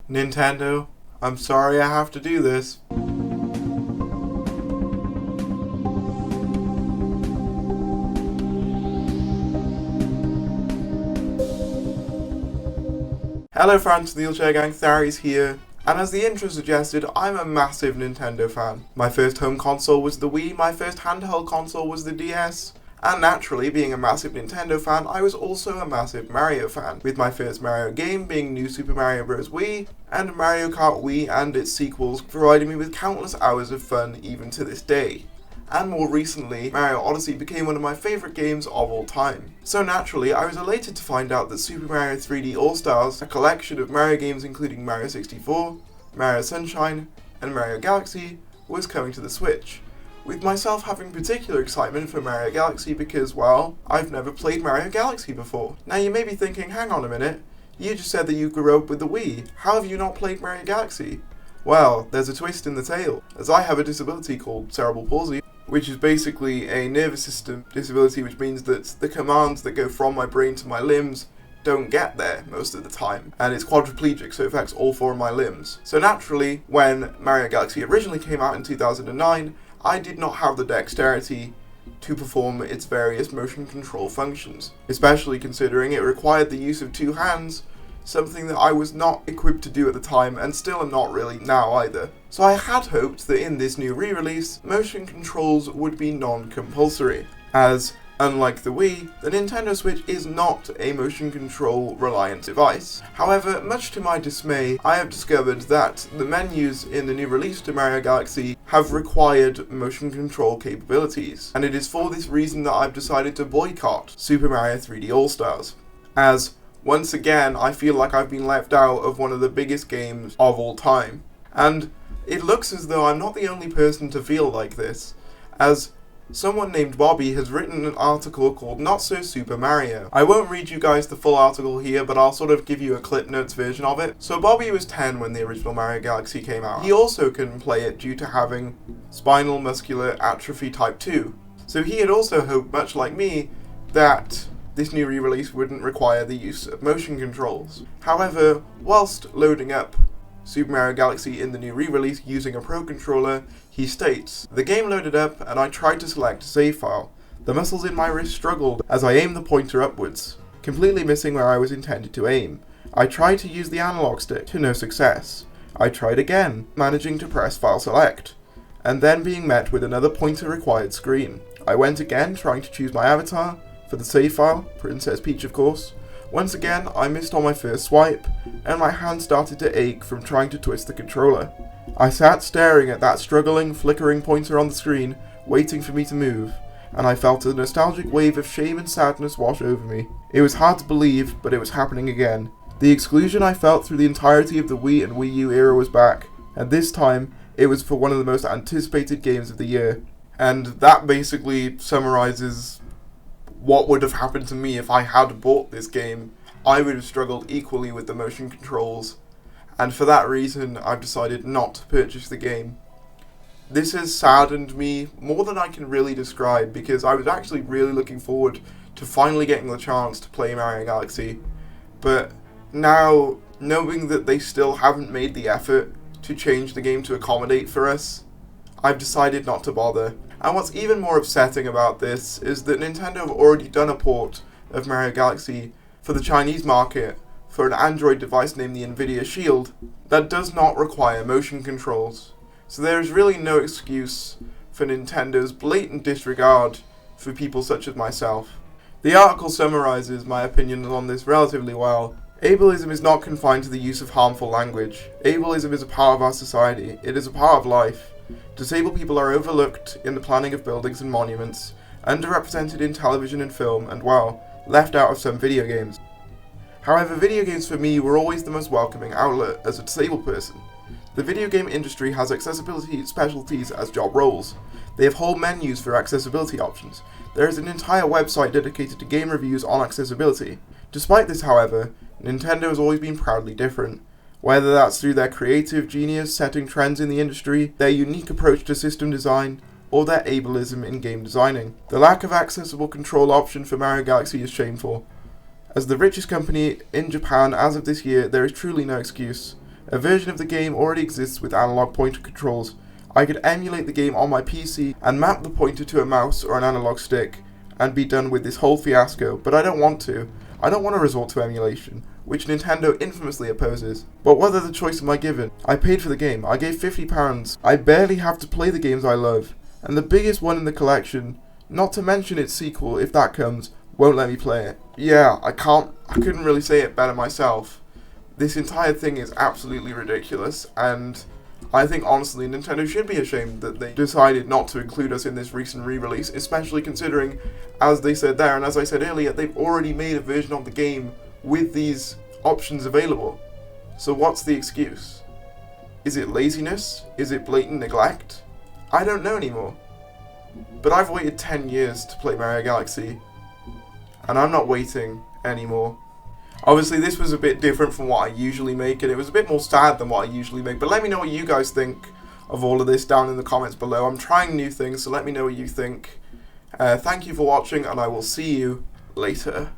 Nintendo, I'm sorry I have to do this. Hello friends, the Wheelchair Gang, Tharries here, and as the intro suggested, I'm a massive Nintendo fan. My first home console was the Wii, my first handheld console was the DS, and naturally, being a massive Nintendo fan, I was also a massive Mario fan, with my first Mario game being New Super Mario Bros. Wii, and Mario Kart Wii and its sequels providing me with countless hours of fun even to this day. And more recently, Mario Odyssey became one of my favourite games of all time. So naturally, I was elated to find out that Super Mario 3D All-Stars, a collection of Mario games including Mario 64, Mario Sunshine, and Mario Galaxy, was coming to the Switch. With myself having particular excitement for Mario Galaxy because, well, I've never played Mario Galaxy before. Now you may be thinking, hang on a minute, you just said that you grew up with the Wii, how have you not played Mario Galaxy? Well, there's a twist in the tale, as I have a disability called cerebral palsy, which is basically a nervous system disability, which means that the commands that go from my brain to my limbs don't get there most of the time. And it's quadriplegic, so it affects all four of my limbs. So naturally, when Mario Galaxy originally came out in 2009, I did not have the dexterity to perform its various motion control functions, especially considering it required the use of two hands, something that I was not equipped to do at the time, and still am not really now either. So I had hoped that in this new re-release, motion controls would be non-compulsory, as, unlike the Wii, the Nintendo Switch is not a motion control reliant device. However, much to my dismay, I have discovered that the menus in the new release to Mario Galaxy have required motion control capabilities, and it is for this reason that I've decided to boycott Super Mario 3D All-Stars, as once again, I feel like I've been left out of one of the biggest games of all time. And it looks as though I'm not the only person to feel like this, as someone named Bobby has written an article called Not So Super Mario. I won't read you guys the full article here, but I'll sort of give you a Clip Notes version of it. So Bobby was 10 when the original Mario Galaxy came out. He also couldn't play it due to having spinal muscular atrophy type 2. So he had also hoped, much like me, that this new re-release wouldn't require the use of motion controls. However, whilst loading up Super Mario Galaxy in the new re-release using a Pro Controller, he states, "The game loaded up and I tried to select a save file. The muscles in my wrist struggled as I aimed the pointer upwards, completely missing where I was intended to aim. I tried to use the analog stick, to no success. I tried again, managing to press file select, and then being met with another pointer required screen. I went again, trying to choose my avatar, for the save file, Princess Peach of course. Once again, I missed on my first swipe, and my hand started to ache from trying to twist the controller. I sat staring at that struggling, flickering pointer on the screen, waiting for me to move, and I felt a nostalgic wave of shame and sadness wash over me. It was hard to believe, but it was happening again. The exclusion I felt through the entirety of the Wii and Wii U era was back, and this time, it was for one of the most anticipated games of the year." And that basically summarizes what would have happened to me if I had bought this game. I would have struggled equally with the motion controls, and for that reason I've decided not to purchase the game. This has saddened me more than I can really describe, because I was actually really looking forward to finally getting the chance to play Mario Galaxy, but now knowing that they still haven't made the effort to change the game to accommodate for us, I've decided not to bother. And what's even more upsetting about this is that Nintendo have already done a port of Mario Galaxy for the Chinese market for an Android device named the Nvidia Shield that does not require motion controls. So there is really no excuse for Nintendo's blatant disregard for people such as myself. The article summarizes my opinions on this relatively well. Ableism is not confined to the use of harmful language. Ableism is a part of our society. It is a part of life. Disabled people are overlooked in the planning of buildings and monuments, underrepresented in television and film, and, well, left out of some video games. However, video games for me were always the most welcoming outlet as a disabled person. The video game industry has accessibility specialties as job roles. They have whole menus for accessibility options. There is an entire website dedicated to game reviews on accessibility. Despite this, however, Nintendo has always been proudly different. Whether that's through their creative genius setting trends in the industry, their unique approach to system design, or their ableism in game designing. The lack of accessible control option for Mario Galaxy is shameful. As the richest company in Japan as of this year, there is truly no excuse. A version of the game already exists with analog pointer controls. I could emulate the game on my PC and map the pointer to a mouse or an analog stick and be done with this whole fiasco, but I don't want to. I don't want to resort to emulation, which Nintendo infamously opposes. But what other choice am I given? I paid for the game. I gave £50. I barely have to play the games I love. And the biggest one in the collection, not to mention its sequel if that comes, won't let me play it. Yeah, I couldn't really say it better myself. This entire thing is absolutely ridiculous, and I think honestly Nintendo should be ashamed that they decided not to include us in this recent re-release, especially considering, as they said there, and as I said earlier, they've already made a version of the game with these options available. So what's the excuse? Is it laziness? Is it blatant neglect? I don't know anymore. But I've waited 10 years to play Mario Galaxy, and I'm not waiting anymore. Obviously, this was a bit different from what I usually make, and it was a bit more sad than what I usually make, but let me know what you guys think of all of this down in the comments below. I'm trying new things, so let me know what you think. Thank you for watching, and I will see you later.